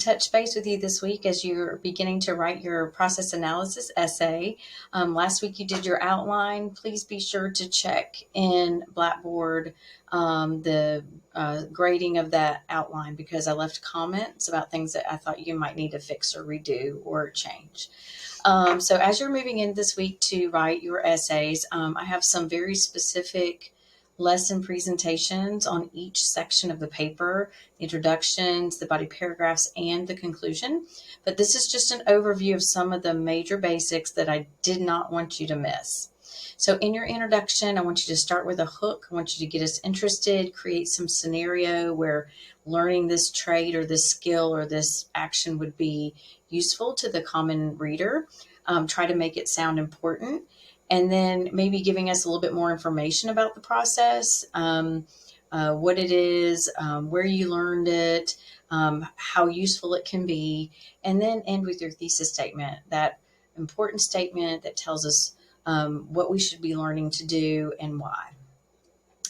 touch base with you this week as you're beginning to write your process analysis essay. Last week you did your outline. Please be sure to check in Blackboard the grading of that outline, because I left comments about things that I thought you might need to fix or redo or change. So as you're moving in this week to write your essays, I have some very specific lesson presentations on each section of the paper: the introductions, the body paragraphs, and the conclusion. But this is just an overview of some of the major basics that I did not want you to miss. So in your introduction, I want you to start with a hook. I want you to get us interested, create some scenario where learning this trait or this skill or this action would be useful to the common reader. Try to make it sound important. And then maybe giving us a little bit more information about the process, what it is, where you learned it, how useful it can be, and then end with your thesis statement, that important statement that tells us what we should be learning to do and why.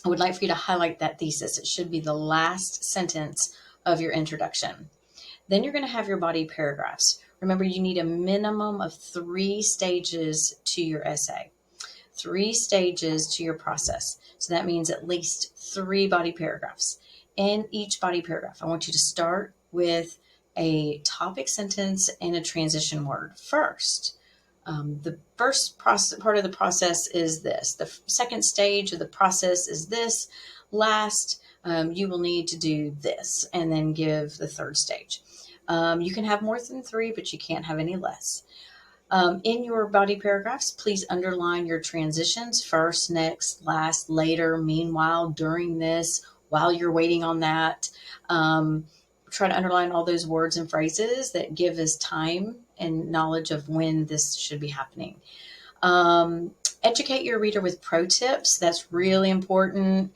I would like for you to highlight that thesis. It should be the last sentence of your introduction. Then you're going to have your body paragraphs. Remember, you need a minimum of 3 stages to your essay, 3 stages to your process. So that means at least 3 body paragraphs. In each body paragraph, I want you to start with a topic sentence and a transition word first. The first part of the process is this. The second stage of the process is this. Last, you will need to do this, and then give the third stage. You can have more than 3, but you can't have any less. In your body paragraphs, please underline your transitions: first, next, last, later, meanwhile, during this, while you're waiting on that. Try to underline all those words and phrases that give us time and knowledge of when this should be happening. Educate your reader with pro tips. That's really important.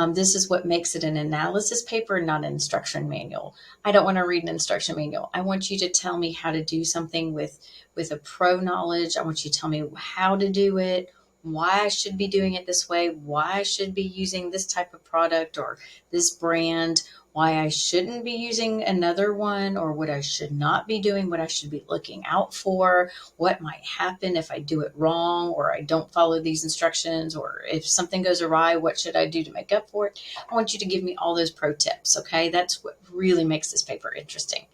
This is what makes it an analysis paper, not an instruction manual. I don't want to read an instruction manual. I want you to tell me how to do something with a pro knowledge. I want you to tell me how to do it, why I should be doing it this way, why I should be using this type of product or this brand, why I shouldn't be using another one, or what I should not be doing, what I should be looking out for, what might happen if I do it wrong or I don't follow these instructions, or if something goes awry, what should I do to make up for it? I want you to give me all those pro tips, okay? That's what really makes this paper interesting.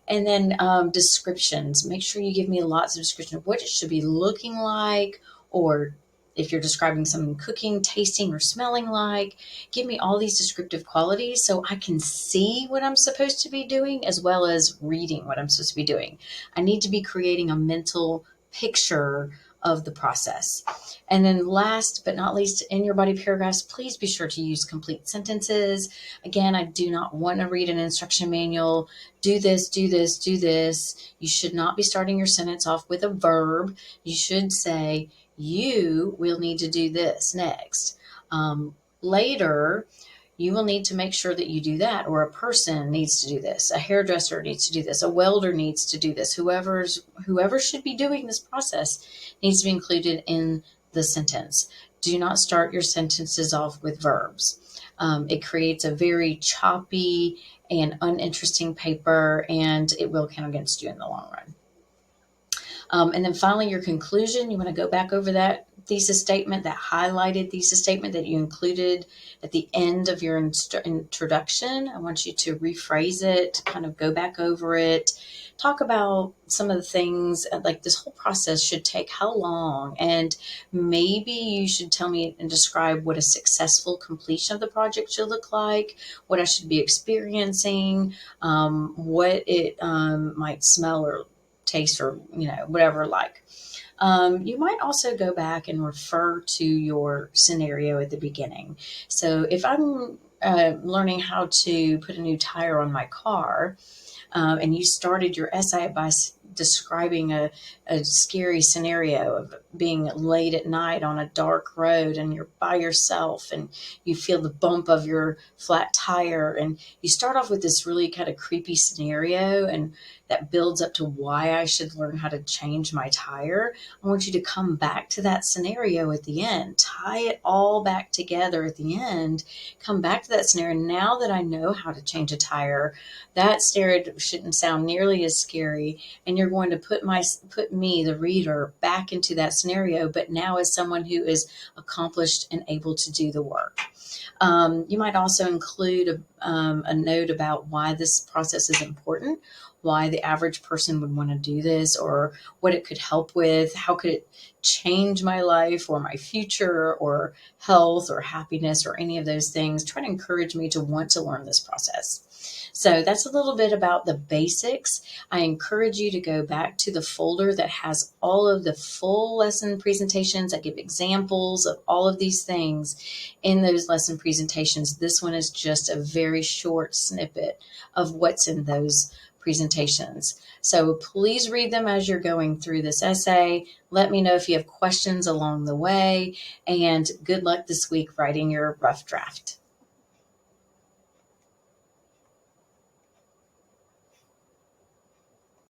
And then descriptions. Make sure you give me lots of description of what it should be looking like, or if you're describing something cooking, tasting, or smelling like. Give me all these descriptive qualities so I can see what I'm supposed to be doing as well as reading what I'm supposed to be doing. I need to be creating a mental picture of the process. And then last but not least, in your body paragraphs, please be sure to use complete sentences. Again, I do not want to read an instruction manual. Do this, do this, do this. You should not be starting your sentence off with a verb. You should say, you will need to do this next. Later, you will need to make sure that you do that, or a person needs to do this. A hairdresser needs to do this. A welder needs to do this. Whoever should be doing this process needs to be included in the sentence. Do not start your sentences off with verbs. It creates a very choppy and uninteresting paper, and it will count against you in the long run. And then finally, your conclusion. You want to go back over that thesis statement, that highlighted thesis statement that you included at the end of your introduction. I want you to rephrase it, kind of go back over it, talk about some of the things, like this whole process should take how long, and maybe you should tell me and describe what a successful completion of the project should look like, what I should be experiencing, what it might smell or taste, or whatever like. You might also go back and refer to your scenario at the beginning. So if I'm learning how to put a new tire on my car, and you started your essay by describing a scary scenario of being late at night on a dark road and you're by yourself and you feel the bump of your flat tire. And you start off with this really kind of creepy scenario, and that builds up to why I should learn how to change my tire. I want you to come back to that scenario at the end, tie it all back together at the end, come back to that scenario. Now that I know how to change a tire, that scenario shouldn't sound nearly as scary. And you're going to put me, the reader, back into that scenario, but now as someone who is accomplished and able to do the work. You might also include a note about why this process is important, why the average person would want to do this, or what it could help with, how could it change my life or my future or health or happiness or any of those things. Try to encourage me to want to learn this process. So that's a little bit about the basics. I encourage you to go back to the folder that has all of the full lesson presentations. I give examples of all of these things in those lesson presentations. This one is just a very short snippet of what's in those presentations. So please read them as you're going through this essay. Let me know if you have questions along the way, and good luck this week writing your rough draft.